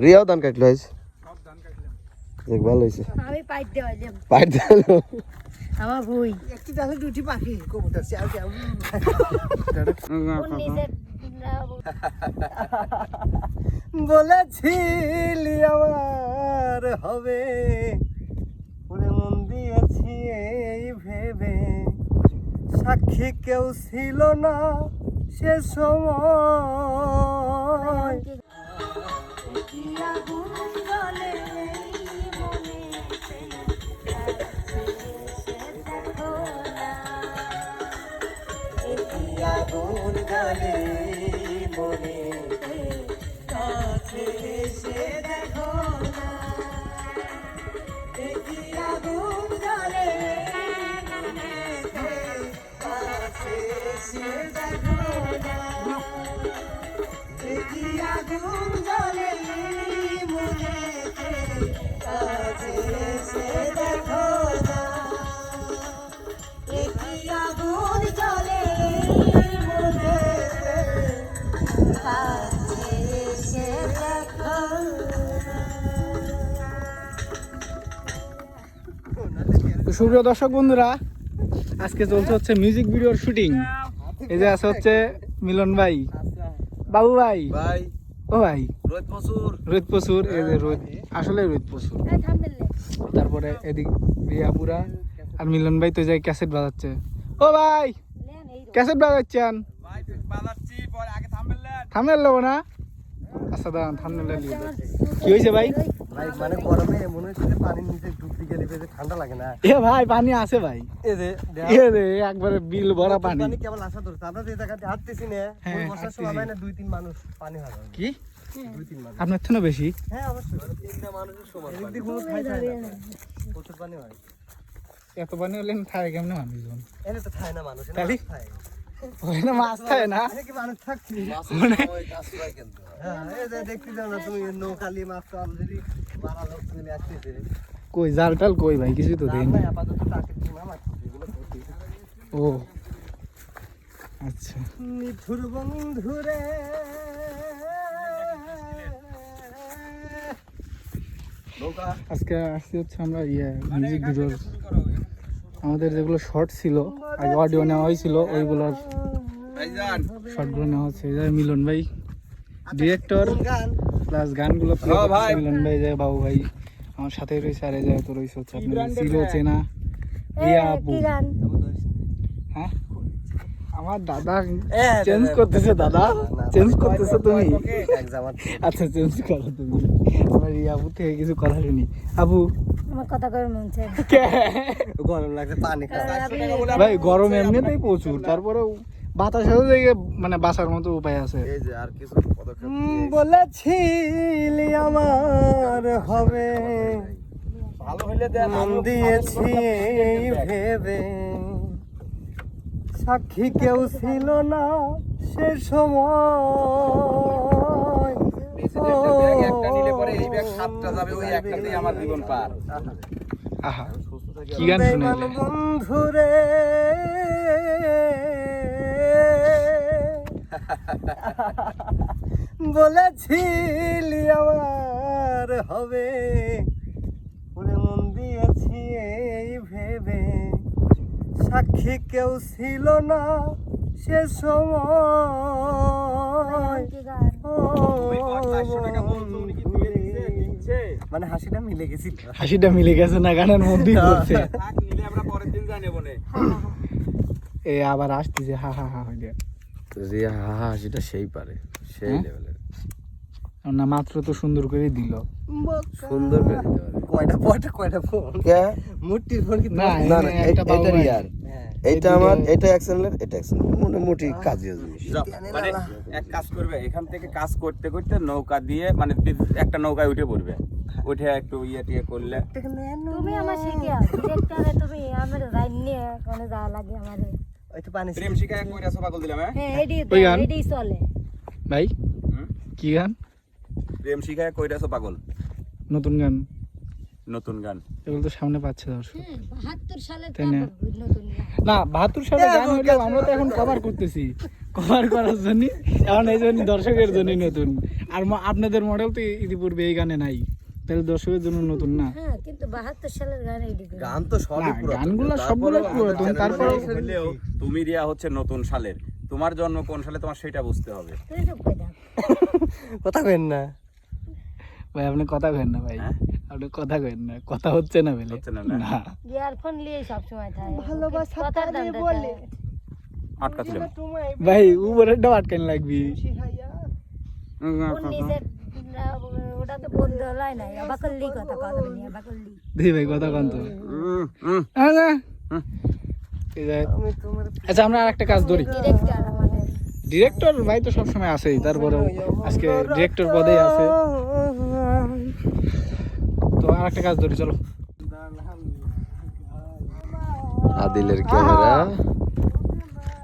রিয়াও ধান কাটলো আইস দেখ ভালো হয়েছে আমি পাইট দেওয়াইলাম পাইট দিলো আমার বই একটু দেখো দুটি পাখি কবুতর চাও চাও বলেছিলি আমার হবে ওরে মন দিয়েছি এই ভেবে সাক্ষী কেউ ছিল না সে সময় আগুন জ্বলে মনে কাছে এসে দেখো না দেখি আগুন জ্বলে কাছে এসে দেখো না দেখি আগুন জ্বলে মনে কাছে এসে দেখো না দেখি আগুন জ্বলে সুপ্রিয় দর্শক বন্ধুরা, আজকে চলছে হচ্ছে মিউজিক ভিডিওর শুটিং। এই যে আছে হচ্ছে মিলন ভাই, বাবু ভাই, ভাই ও ভাই রোদ প্রচুর, এই যে রোদ, আসলে রোদ প্রচুর। তারপরে এদিক রিয়াপুরা আর মিলন ভাই তো যাই ক্যাসেট বাজাচ্ছে। ও ভাই ক্যাসেট বাজাচ্ছেন? থামনেল নেবো না? আচ্ছা দাঁড়ান, থামনেল নিয়ে। কি হয়েছে ভাই? ভাই মানে গরমে মনে হচ্ছে যে পানির নিচে ডুব দিয়ে গেলে বেশি ঠান্ডা লাগে না। এ ভাই পানি আছে ভাই, এ রে একবারে বিল ভরা পানি। পানি কেবল আসা ধরছে, আমরা যে জায়গাতে হাঁটতেছি না হ্যাঁ, বর্ষার সময় হয় না 2-3 মানুষ পানি হয় কি 2-3 মানুষ। আপনার থেকে বেশি? হ্যাঁ অবশ্যই 3টা মানুষের সমান পানি কোনো ঠাই থাকে না, প্রচুর পানি হয়। এত পানি হলে থাকে কেমনে মানুষজন? এনে তো খায় না মানুষ, এনে তাহলে? মাছ খায়। ওই না মাছ থাকে না এনে কি মানুষ থাকছি? মানে হ্যাঁ এই যে দেখতে যাও না তুমি, নৌকা নিয়ে মাছ তো অলরেডি মারা লোক চলে আসতেছে। কই জাল টাল কই ভাই, কিছু তো দেন। ভাই আপাতত টাকের ডিম আমার এগুলো করতে। ও আচ্ছা, নিঠুর বন্ধুরে আজকে আসছি হচ্ছে আমরা মিউজিক ভিডিওর, আমাদের যেগুলো শর্ট ছিল আগে অডিও নেওয়া হয়েছিল ওইগুলোর শর্টগুলো নেওয়া হচ্ছে। এই যে মিলন ভাই ডিরেক্টর গান প্লাস গানগুলো play করছে মিলন ভাই, যায় বাবু ভাই আমার সাথে রয়েছে। আর এই যে তো রয়েছে হচ্ছে আপনার চিরো চেনা রিয়া আপু। হ্যাঁ আমার দাদা চেঞ্জ করতেছে, দাদা চেঞ্জ করতেছে তুমি? আচ্ছা চেঞ্জ করো তুমি। আমার রিয়া আপু থেকে কিছু কথা শুনি। আপু আমার কথা কই মন চায় গরম লাগছে পানি খাওয়া। ভাই গরম এমনিতেই প্রচুর, তারপরে বাতাসেও দেখে মানে বাঁচার মতো উপায় আছে। এই যে আর কিছু পদক্ষেপ বলেছিলি আমার হবে ভালো হইলে দেন, মন দিয়েছি এই ভেবে সাক্ষী কেউ ছিল না সে সময়। একটা নিলে পরে এই ব্যাগ 7টা যাবে, ওই একটাতেই আমার জীবন পার। আহা কি গান শুনাইলে? বন্ধুরে বলেছিলি আমার হবে ওরে মন দিয়েছি এই ভেবে সাক্ষী কেউ ছিল না সে সময়। মানে হাসিটা মিলে গেছিল, হাসিটা মিলে গেছে না গানের মধ্যেই করছে। এ আবার আসতেছে হা হা হা হইয়া। রিয়া হাসিটা সেই পারে, সেই হ্যাঁ? লেভেলের না মাত্র তো সুন্দর করে দিল। সুন্দর করে দিতে পারে। কয়টা ফোন কে? মূর্তির ফোন কি? না না না একটা বাবু এটা ভাই। রিয়ার, এটা আমার, এটা অ্যাক্সেলের, এটা অ্যাক্সেলের মোটামুটি কাজের জিনিস। মানে এক কাজ করবে, এখান থেকে কাজ করতে করতে নৌকা দিয়ে মানে একটা নৌকায় উঠে পড়বে, উঠে একটু ইয়ে টিয়ে করলে। তুমি আমার শিখিয়া দেখতে তুমি আমার রাইনে কোনে যাওয়া লাগে আমারে। ওইটা পানি প্রেম শিখায় কইরাছো পাগল দিলাম। হ্যাঁ হ্যাঁ ওই গান? এডি চলে ভাই কি গান? প্রেম শিখায় কইরাছো পাগল, নতুন গান, নতুন গান। এগুলো তো সামনে পাচ্ছে দর্শক। 72 সালের তাই না? নতুন না 72 সালে গান হইলেও আমরা তো এখন কভার করতেছি। কভার করার জন্য, এখন এই জন্য দর্শকের জন্য নতুন। আর আপনাদের মডেল তো ইতিপূর্বে এই গানে নাই, তাহলে দর্শকের জন্য নতুন না। হ্যাঁ কিন্তু 72 সালের গান এই দিকে গান তো না, সবই পুরো গানগুলো সবগুলো পুরাতন, তারপর হলেও তুমি রিয়া হচ্ছে নতুন সালের, তোমার জন্ম কোন সালে তোমার সেটা বুঝতে হবে। তুই চুপ করে থাক। কথা কেন না ভাই আপনি কথা কইেন না ভাই, হ্যাঁ? আপনি কথা কইেন না, কথা হচ্ছে না বলে হচ্ছে না না? না। ইয়ারফোন নিয়ে সব সময় থাকে ভালোবাসা কথার তারে দাম বলে। আটকা ছিলাম। ভাই উপরেরটা আটকান লাগবি। কোন নিচে ওটা তো বন্ধ হয় না, বাকল্লি কথা কথা নিয়ে বাকল্লি। দেখি ভাই কথা কন তো। আচ্ছা এই যে- আচ্ছা আমরা আরেকটা কাজ ধরি। ডিরেক্টর আমাদের ডিরেক্টর ভাই তো সবসময় আছেই, তারপরে আজকে ডিরেক্টর পদেই আছে, তো আরেকটা কাজ ধরি চলো। আদিলের ক্যামেরা,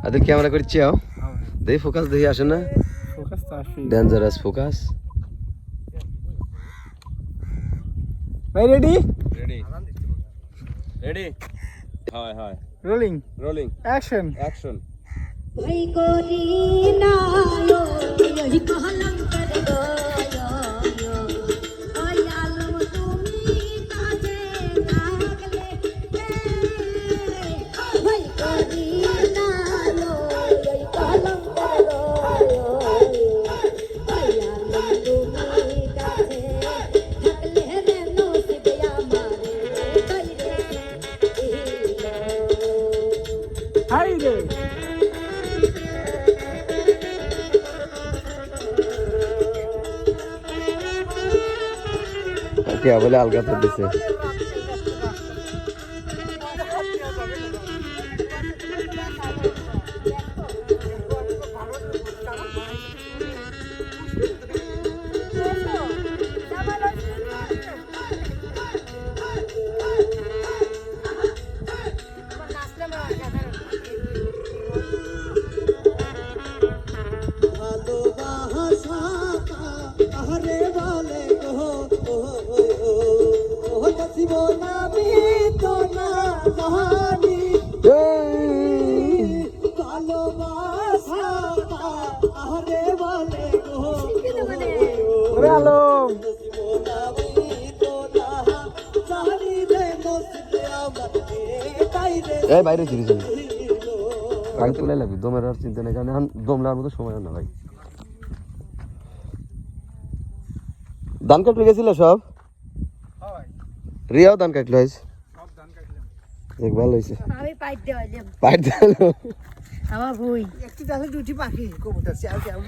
আদিল ক্যামেরা করছি দেখি ফোকাস দেখি আসে না, ফোকাস তো আসবেই। Dangerous focus. ভাই রেডি, রেডি রেডি, হয় হয়, রোলিং, রোলিং, অ্যাকশন। অ্যাকশন। ভাই করি না লো এই কলম করে দো ওই আলম তুমি কাছে থাকলে ভাই করি না লো এই কলম করে দো ওই আলম তুমি কাছে থাকলে রে নসিব আমারে কইরে হাই রে কে বলে আলগা তো দিছে। ভালোবাসা আরে বলে গো ও নসিব নামি তো না জানি ভালোবাসা আরে বলে গো ওরে আলম, নসিব নামি তো না জানি রে নসিব আমার তাই রে এই বাইরে ছিড়িস আগে তুলে লাগবি, দমের আর চিন্তা নেই, কারণ এখন দম লাগার মতো সময় না ভাই। ধান কাটলে গেছিল সব, রিয়াও ধান কাটলো আজ, দেখ ভালো হয়েছে। আমি পাইট দেওয়াইলাম পাইট দিল আমার বই একটু তাহলে দুটি পাখি কবুতর চাও চাও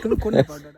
কোন